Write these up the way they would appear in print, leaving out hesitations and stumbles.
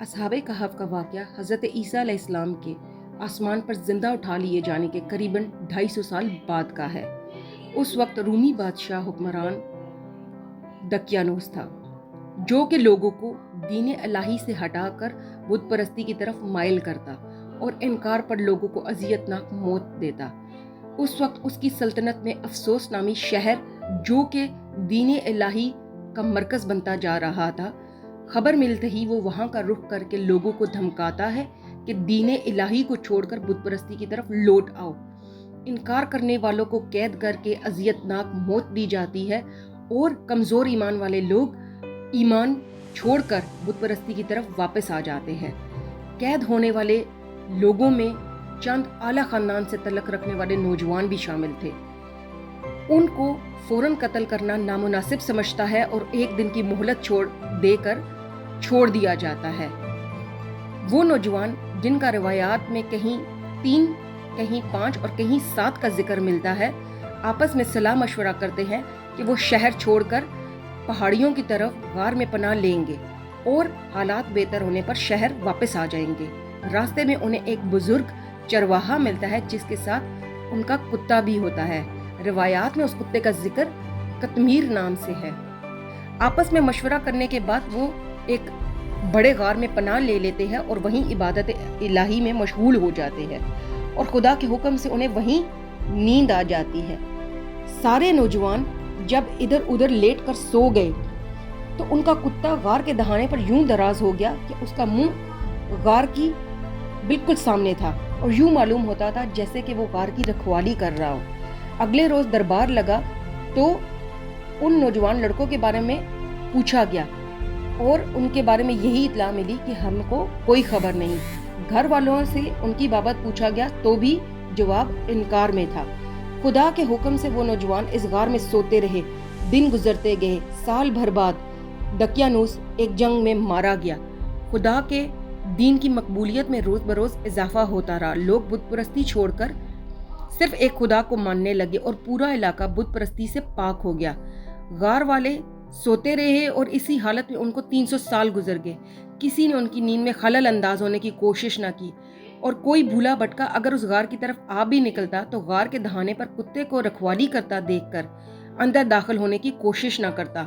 اصحاب کہف کا واقعہ حضرت عیسیٰ علیہ السلام کے آسمان پر زندہ اٹھا لیے جانے کے قریباً 250 سال بعد کا ہے۔ اس وقت رومی بادشاہ حکمران دقیانوس تھا، جو کہ لوگوں کو دین الہی سے ہٹا کر بت پرستی کی طرف مائل کرتا اور انکار پر لوگوں کو اذیتناک موت دیتا۔ اس وقت اس کی سلطنت میں افسوس نامی شہر، جو کہ دین الہی کا مرکز بنتا جا رہا تھا، خبر ملتے ہی وہ وہاں کا رخ کر کے لوگوں کو دھمکاتا ہے کہ دین الہی کو چھوڑ کر بت پرستی کی طرف لوٹ آؤ۔ انکار کرنے والوں کو قید کر کے اذیتناک موت دی جاتی ہے اور کمزور ایمان والے لوگ ایمان چھوڑ کر بت پرستی کی طرف واپس آ جاتے ہیں۔ قید ہونے والے لوگوں میں چند اعلیٰ خاندان سے تعلق رکھنے والے نوجوان بھی شامل تھے۔ ان کو فوراً قتل کرنا نامناسب سمجھتا ہے اور ایک دن کی مہلت دے کر چھوڑ دیا جاتا ہے۔ وہ نوجوان جن کا روایات میں کہیں 3، کہیں 5 اور کہیں 7 کا ذکر ملتا ہے، آپس میں صلاح مشورہ کرتے ہیں کہ وہ شہر چھوڑ کر پہاڑیوں کی طرف غار میں پناہ لیں گے اور حالات بہتر ہونے پر شہر واپس آ جائیں گے۔ راستے میں انہیں ایک بزرگ چرواہا ملتا ہے جس کے ساتھ ان کا کتا بھی ہوتا ہے۔ روایات میں اس کتے کا ذکر قطمیر نام سے ہے۔ آپس میں مشورہ کرنے کے بعد وہ ایک بڑے غار میں پناہ لے لیتے ہیں اور وہیں عبادت الہی میں مشغول ہو جاتے ہیں اور خدا کے حکم سے انہیں وہیں نیند آ جاتی ہے۔ سارے نوجوان جب ادھر ادھر لیٹ کر سو گئے تو ان کا کتا غار کے دہانے پر یوں دراز ہو گیا کہ اس کا منہ غار کی بالکل سامنے تھا اور یوں معلوم ہوتا تھا جیسے کہ وہ غار کی رکھوالی کر رہا ہو۔ اگلے روز دربار لگا تو ان نوجوان لڑکوں کے بارے میں پوچھا گیا اور ان کے بارے میں یہی اطلاع ملی کہ ہم کو کوئی خبر نہیں۔ گھر والوں سے ان کی بابت پوچھا گیا تو بھی جواب انکار میں تھا۔ خدا کے حکم سے وہ نوجوان اس غار میں سوتے رہے۔ دن گزرتے گئے۔ سال بھر بعد دقیانوس ایک جنگ میں مارا گیا۔ خدا کے دین کی مقبولیت میں روز بروز اضافہ ہوتا رہا۔ لوگ بت پرستی چھوڑ کر صرف ایک خدا کو ماننے لگے اور پورا علاقہ بت پرستی سے پاک ہو گیا۔ غار والے سوتے رہے اور اسی حالت میں ان کو 300 سال گزر گئے۔ کسی نے ان کی نیند میں خلل انداز ہونے کی کوشش نہ کی اور کوئی بھولا بھٹکا اگر اس غار کی طرف آ بھی نکلتا تو غار کے دہانے پر کتے کو رکھوالی کرتا دیکھ کر اندر داخل ہونے کی کوشش نہ کرتا۔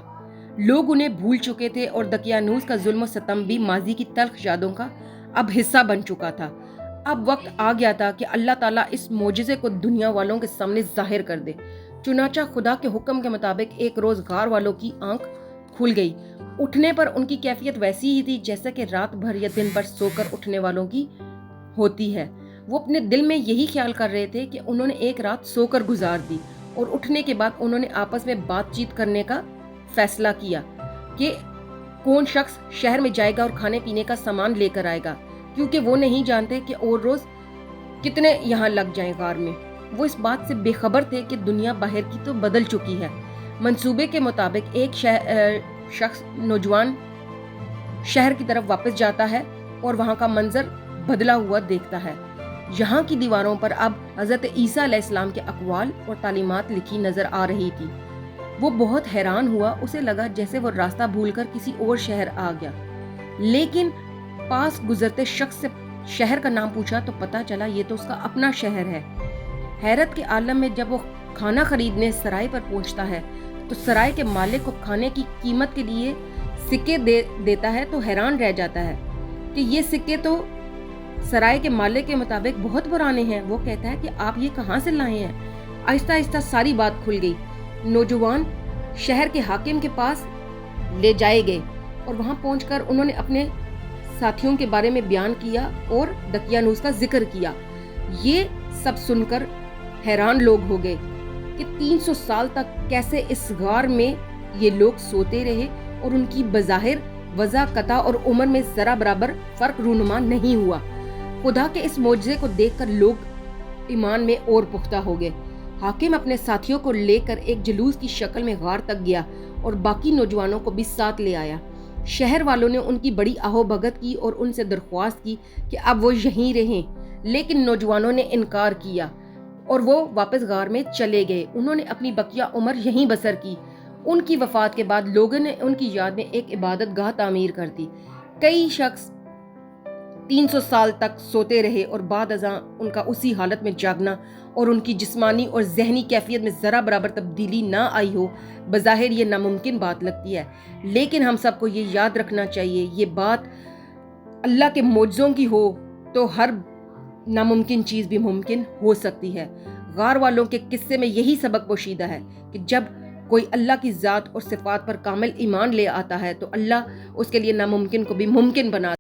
لوگ انہیں بھول چکے تھے اور دقیانوس کا ظلم و ستم بھی ماضی کی تلخ یادوں کا اب حصہ بن چکا تھا۔ اب وقت آ گیا تھا کہ اللہ تعالیٰ اس معجزے کو دنیا والوں کے سامنے ظاہر کر دے۔ چنانچہ خدا کے حکم کے مطابق ایک روز غار والوں کی آنکھ کھل گئی۔ اٹھنے پر ان کی کیفیت ویسی ہی تھی جیسے کہ رات بھر یا دن بھر سو کر اٹھنے والوں کی ہوتی ہے۔ وہ اپنے دل میں یہی خیال کر رہے تھے کہ انہوں نے ایک رات سو کر گزار دی اور اٹھنے کے بعد انہوں نے آپس میں بات چیت کرنے کا فیصلہ کیا کہ کون شخص شہر میں جائے گا اور کھانے پینے کا سامان لے کر آئے گا، کیونکہ وہ نہیں جانتے کہ اور روز کتنے یہاں لگ جائیں غار میں۔ وہ اس بات سے بے خبر تھے کہ دنیا باہر کی تو بدل چکی ہے۔ منصوبے کے مطابق ایک شخص نوجوان شہر کی طرف واپس جاتا ہے اور وہاں کا منظر بدلا ہوا دیکھتا ہے۔ یہاں کی دیواروں پر اب حضرت عیسیٰ علیہ السلام کے اقوال اور تعلیمات لکھی نظر آ رہی تھی۔ وہ بہت حیران ہوا۔ اسے لگا جیسے وہ راستہ بھول کر کسی اور شہر آ گیا، لیکن پاس گزرتے شخص سے شہر کا نام پوچھا تو پتا چلا یہ تو اس کا اپنا شہر ہے۔ حیرت کے عالم میں جب وہ کھانا خریدنے سرائے پر پہنچتا ہے تو سرائے کے مالک کو کھانے کی قیمت کے لیے سکے دیتا ہے تو حیران رہ جاتا ہے کہ یہ سکے تو سرائے کے مالک کے مطابق بہت پرانے ہیں۔ وہ کہتا ہے کہ آپ یہ کہاں سے لائے ہیں؟ آہستہ آہستہ ساری بات کھل گئی۔ نوجوان شہر کے حاکم کے پاس لے جائے گئے اور وہاں پہنچ کر انہوں نے اپنے ساتھیوں کے بارے میں بیان کیا اور دقیانوس کا ذکر کیا۔ یہ سب سن کر حیران لوگ ہو گئے کہ 300 سال تک کیسے اس غار میں یہ لوگ سوتے رہے اور ان کی بظاہر وضع قطع اور عمر میں ذرا برابر فرق رونما نہیں ہوا۔ خدا کے اس معجزے کو دیکھ کر لوگ ایمان میں اور پختہ ہو گئے۔ حاکم اپنے ساتھیوں کو لے کر ایک جلوس کی شکل میں غار تک گیا اور باقی نوجوانوں کو بھی ساتھ لے آیا۔ شہر والوں نے ان کی بڑی آہو بھگت کی اور ان سے درخواست کی کہ اب وہ یہیں رہیں، لیکن نوجوانوں نے انکار کیا اور وہ واپس غار میں چلے گئے۔ انہوں نے اپنی بقیہ عمر یہیں بسر کی۔ ان کی وفات کے بعد لوگوں نے ان کی یاد میں ایک عبادت گاہ تعمیر کر دی۔ کئی شخص 300 سال تک سوتے رہے اور بعد ازاں ان کا اسی حالت میں جاگنا اور ان کی جسمانی اور ذہنی کیفیت میں ذرا برابر تبدیلی نہ آئی ہو، بظاہر یہ ناممکن بات لگتی ہے، لیکن ہم سب کو یہ یاد رکھنا چاہیے یہ بات اللہ کے معجزوں کی ہو تو ہر ناممکن چیز بھی ممکن ہو سکتی ہے۔ غار والوں کے قصے میں یہی سبق پوشیدہ ہے کہ جب کوئی اللہ کی ذات اور صفات پر کامل ایمان لے آتا ہے تو اللہ اس کے لیے ناممکن کو بھی ممکن بنا